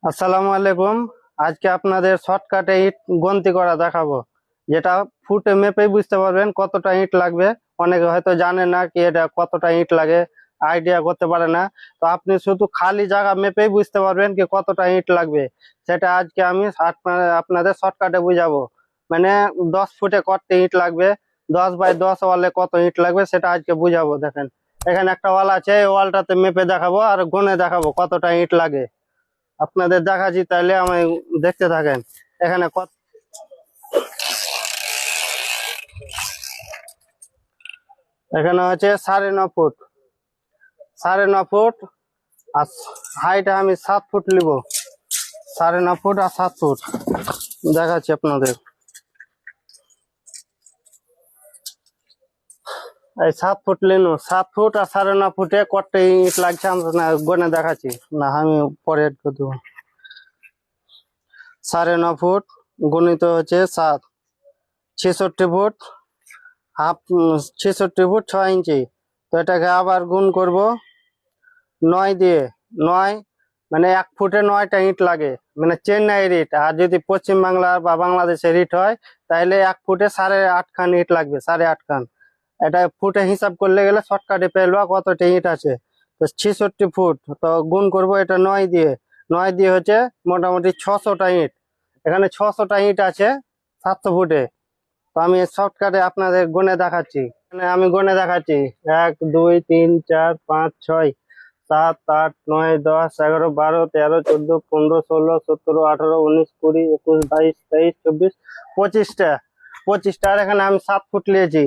আসসালামু আলাইকুম। আজকে আপনাদের শর্টকাটে ইট গন্তি করা দেখাবো, যেটা ফুটে মেপেই বুঝতে পারবেন কতটা ইট লাগবে। অনেকে হয়তো জানে না কি এটা কতটা ইট লাগে, আইডিয়া করতে পারে না। তো আপনি শুধু খালি জায়গা মেপেই বুঝতে পারবেন কি কতটা ইট লাগবে। সেটা আজকে আমি আপনাদের শর্টকাটে বুঝাবো। মানে 10 ফুটে কত ইট লাগবে, 10 বাই 10 ওয়ালে কত ইট লাগবে, সেটা আজকে বুঝাবো। দেখেন, এখানে একটা ওয়াল আছে, এই ওয়ালটাতে মেপে দেখাবো আর গুনে দেখাবো কতটা ইট লাগে। আপনাদের দেখাচ্ছি, তাইলে আমি দেখতে থাকেন। এখানে কত, এখানে হচ্ছে 9.5 ফুট, 9.5 ফুট। আর হাইট আমি 7 ফুট নিব। 9.5 ফুট আর 7 ফুট দেখাচ্ছি আপনাদের। এই 7 ফুট লিনু, 7 ফুট আর 9.5 ফুটে কত ইট লাগছে আমরা না গনে দেখাচ্ছি। না আমি পরে এড করে দেবো। 9.5 ফুট গণিত হচ্ছে 7, 66 ফুট, হাফ, 66 ফুট 6 ইঞ্চি। তো এটাকে আবার গুণ করব 9 দিয়ে। 9 মানে 1 ফুটে 9টা ইট লাগে, মানে চেন্নাইয়ের ইট। আর যদি পশ্চিম বাংলার বা বাংলাদেশের ইট হয়, তাহলে 1 ফুটে 8.5 খান ইট লাগবে, 8.5 খান। এটা ফুটে হিসাব করলে গেলে শর্টকাটে পেলবা কতটা ইট আছে। তো 66 ফুট, তো গুণ করব এটা 9 দিয়ে। 9 দিয়ে হচ্ছে মোটামুটি 600টা ইট। এখানে 600টা ইট আছে 700 ফুটে। তো আমি শর্টকাটে আপনাদের গুনে দেখাচ্ছি। মানে আমি গুনে দেখাচ্ছি: 1 2 3 4 5 6 7 8 9 10 11 12 13 14 15 16 17 18 19 20 21 22 23 24 25টা। 25টা, আর এখানে আমি 7 ফুট নিয়েছি।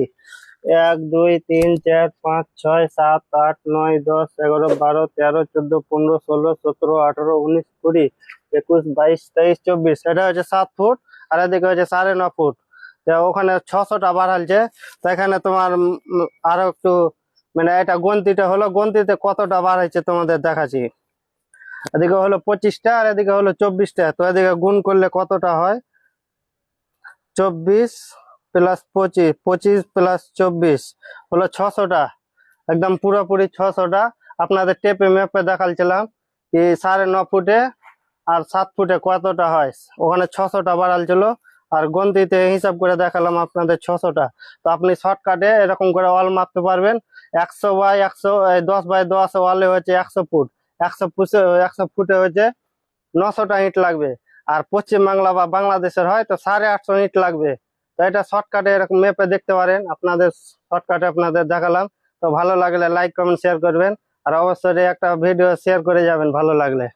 1 2 3 4 5 6 7 8 9 10 11 12 13 14 15 16 17 18 19 20 21 22 23 24। এটা হচ্ছে 7 ফুট। আর এদিকে হচ্ছে 9.5 ফুট। তো ওখানে 600টা বাড়ালছে। তো এখানে তোমার আরো একটু, মানে এটা গন্তিটা হলো, গন্তিতে কতটা বার হয়েছে তোমাদের দেখাচ্ছি। এদিকে হলো 25টা আর এদিকে হলো 24টা। তো এদিকে গুণ করলে কতটা হয়: 24 + 25, 25 + 24 হলো 600টা। একদম পুরোপুরি 600টা। আপনাদের টেপে মেপে দেখালছিলাম কি 9.5 ফুটে আর 7 ফুটে কতটা হয়। ওখানে 600টা বাড়াল ছিল, আর গন্তিতে হিসাব করে দেখালাম আপনাদের 600টা। তো আপনি শর্টকাটে এরকম করে ওয়াল মাপতে পারবেন। 100 বাই 100, 10 বাই 10 ওয়ালে হচ্ছে 100 ফুট। 100 ফুটে, 100 ফুটে হচ্ছে 900টা ইট লাগবে। আর পশ্চিম বাংলা বা বাংলাদেশের হয় তো 850 ইট লাগবে। তো এটা শর্টকাটে এরকম মেপে দেখতে পারেন। আপনাদের শর্টকাটে আপনাদের দেখালাম। তো ভালো লাগলে লাইক কমেন্ট শেয়ার করবেন, আর অবশ্যই একটা ভিডিও শেয়ার করে যাবেন ভালো লাগলে।